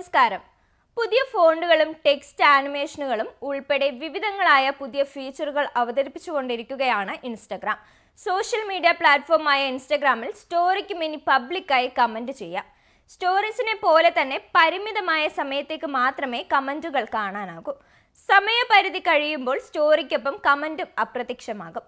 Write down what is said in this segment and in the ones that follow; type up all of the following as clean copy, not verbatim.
നമസ്കാരം. പുതിയ ഫോണ്ടുകളും ടെക്സ്റ്റ് ആനിമേഷനുകളും ഉൾപ്പെടെ വിവിധങ്ങളായ പുതിയ ഫീച്ചറുകൾ അവതരിപ്പിച്ചുകൊണ്ടിരിക്കുകയാണ് ഇൻസ്റ്റഗ്രാം. സോഷ്യൽ മീഡിയ പ്ലാറ്റ്ഫോമായ ഇൻസ്റ്റഗ്രാമിൽ സ്റ്റോറിക്കും ഇനി പബ്ലിക്കായി കമന്റ് ചെയ്യാം. സ്റ്റോറീസിനെ പോലെ തന്നെ പരിമിതമായ സമയത്തേക്ക് മാത്രമേ കമന്റുകൾ കാണാനാകൂ. സമയപരിധി കഴിയുമ്പോൾ സ്റ്റോറിക്കൊപ്പം കമന്റും അപ്രത്യക്ഷമാകും.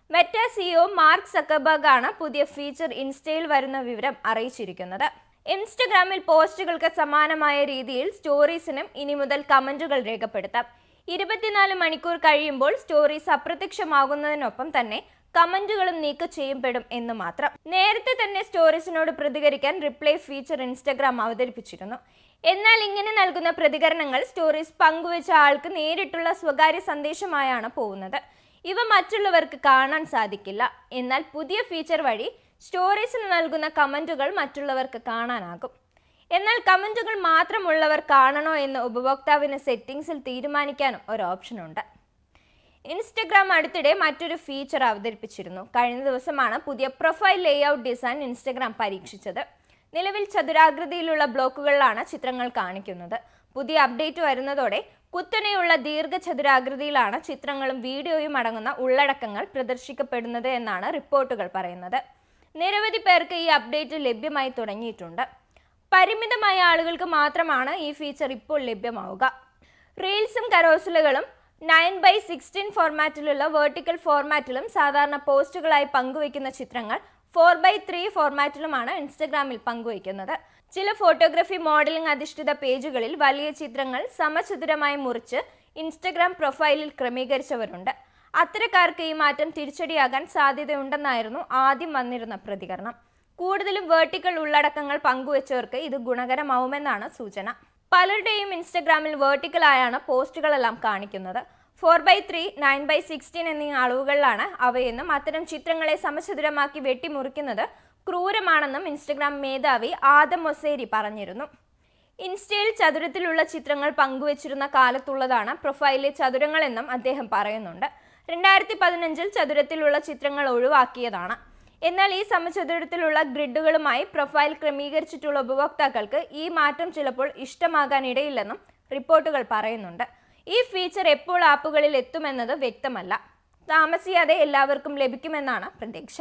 മെറ്റ സിഇഒ മാർക്ക് സക്കർബർഗ് ആണ് പുതിയ ഫീച്ചർ ഇൻസ്റ്റയിൽ വരുന്ന വിവരം അറിയിച്ചിരിക്കുന്നത്. ഇൻസ്റ്റഗ്രാമിൽ പോസ്റ്റുകൾക്ക് സമാനമായ രീതിയിൽ സ്റ്റോറീസിനും ഇനി മുതൽ കമന്റുകൾ രേഖപ്പെടുത്താം. 24 മണിക്കൂർ കഴിയുമ്പോൾ സ്റ്റോറീസ് അപ്രത്യക്ഷമാകുന്നതിനൊപ്പം തന്നെ കമന്റുകളും നീക്കം ചെയ്യപ്പെടും എന്ന് മാത്രം. നേരത്തെ തന്നെ സ്റ്റോറീസിനോട് പ്രതികരിക്കാൻ റിപ്ലൈ ഫീച്ചർ ഇൻസ്റ്റഗ്രാം അവതരിപ്പിച്ചിരുന്നു. എന്നാൽ ഇങ്ങനെ നൽകുന്ന പ്രതികരണങ്ങൾ സ്റ്റോറീസ് പങ്കുവച്ച ആൾക്ക് നേരിട്ടുള്ള സ്വകാര്യ സന്ദേശമായാണ് പോകുന്നത്. ഇവ മറ്റുള്ളവർക്ക് കാണാൻ സാധിക്കില്ല. എന്നാൽ പുതിയ ഫീച്ചർ വഴി സ്റ്റോറീസിന് നൽകുന്ന കമന്റുകൾ മറ്റുള്ളവർക്ക് കാണാനാകും. എന്നാൽ കമന്റുകൾ മാത്രമുള്ളവർ കാണണോ എന്ന് ഉപഭോക്താവിന് സെറ്റിംഗ്സിൽ തീരുമാനിക്കാനും ഒരു ഓപ്ഷൻ ഉണ്ട്. ഇൻസ്റ്റഗ്രാം അടുത്തിടെ മറ്റൊരു ഫീച്ചർ അവതരിപ്പിച്ചിരുന്നു. കഴിഞ്ഞ ദിവസമാണ് പുതിയ പ്രൊഫൈൽ ലേഔട്ട് ഡിസൈൻ ഇൻസ്റ്റഗ്രാം പരീക്ഷിച്ചത്. നിലവിൽ ചതുരാകൃതിയിലുള്ള ബ്ലോക്കുകളിലാണ് ചിത്രങ്ങൾ കാണിക്കുന്നത്. പുതിയ അപ്ഡേറ്റ് വരുന്നതോടെ കുത്തനെയുള്ള ദീർഘചതുരാകൃതിയിലാണ് ചിത്രങ്ങളും വീഡിയോയും അടങ്ങുന്ന ഉള്ളടക്കങ്ങൾ പ്രദർശിക്കപ്പെടുന്നത് എന്നാണ് റിപ്പോർട്ടുകൾ പറയുന്നത്. നിരവധി പേർക്ക് ഈ അപ്ഡേറ്റ് ലഭ്യമായി തുടങ്ങിയിട്ടുണ്ട്. പരിമിതമായ ആളുകൾക്ക് മാത്രമാണ് ഈ ഫീച്ചർ ഇപ്പോൾ ലഭ്യമാവുക. റീൽസും കരോസലുകളും 9:16 ഫോർമാറ്റിലുള്ള വെർട്ടിക്കൽ ഫോർമാറ്റിലും സാധാരണ പോസ്റ്റുകളായി പങ്കുവയ്ക്കുന്ന ചിത്രങ്ങൾ 4:3 ഫോർമാറ്റിലുമാണ് ഇൻസ്റ്റഗ്രാമിൽ പങ്കുവയ്ക്കുന്നത്. ചില ഫോട്ടോഗ്രാഫി മോഡലിംഗ് അധിഷ്ഠിത പേജുകളിൽ വലിയ ചിത്രങ്ങൾ സമചതുരമായി മുറിച്ച് ഇൻസ്റ്റഗ്രാം പ്രൊഫൈലിൽ ക്രമീകരിച്ചവരുണ്ട്. അത്തരക്കാർക്ക് ഈ മാറ്റം തിരിച്ചടിയാകാൻ സാധ്യതയുണ്ടെന്നായിരുന്നു ആദ്യം വന്നിരുന്ന പ്രതികരണം. കൂടുതലും വെർട്ടിക്കൽ ഉള്ളടക്കങ്ങൾ പങ്കുവച്ചവർക്ക് ഇത് ഗുണകരമാവുമെന്നാണ് സൂചന. പലരുടെയും ഇൻസ്റ്റഗ്രാമിൽ വെർട്ടിക്കലായാണ് പോസ്റ്റുകളെല്ലാം കാണിക്കുന്നത്. 4:3, 9:16 എന്നീ അളവുകളിലാണ് അവയെന്നും അത്തരം ചിത്രങ്ങളെ സമചതുരമാക്കി വെട്ടിമുറിക്കുന്നത് ക്രൂരമാണെന്നും ഇൻസ്റ്റഗ്രാം മേധാവി ആദം മൊസേരി പറഞ്ഞിരുന്നു. ഇൻസ്റ്റയിൽ ചതുരത്തിലുള്ള ചിത്രങ്ങൾ പങ്കുവച്ചിരുന്ന കാലത്തുള്ളതാണ് പ്രൊഫൈലിലെ ചതുരങ്ങളെന്നും അദ്ദേഹം പറയുന്നുണ്ട്. 2015 ചതുരത്തിലുള്ള ചിത്രങ്ങൾ ഒഴിവാക്കിയതാണ്. എന്നാൽ ഈ സമചതുരത്തിലുള്ള ഗ്രിഡുകളുമായി പ്രൊഫൈൽ ക്രമീകരിച്ചിട്ടുള്ള ഉപഭോക്താക്കൾക്ക് ഈ മാറ്റം ചിലപ്പോൾ ഇഷ്ടമാകാനിടയില്ലെന്നും റിപ്പോർട്ടുകൾ പറയുന്നുണ്ട്. ഈ ഫീച്ചർ എപ്പോൾ ആപ്പുകളിൽ എത്തുമെന്നത് വ്യക്തമല്ല. താമസിയാതെ എല്ലാവർക്കും ലഭിക്കുമെന്നാണ് പ്രതീക്ഷ.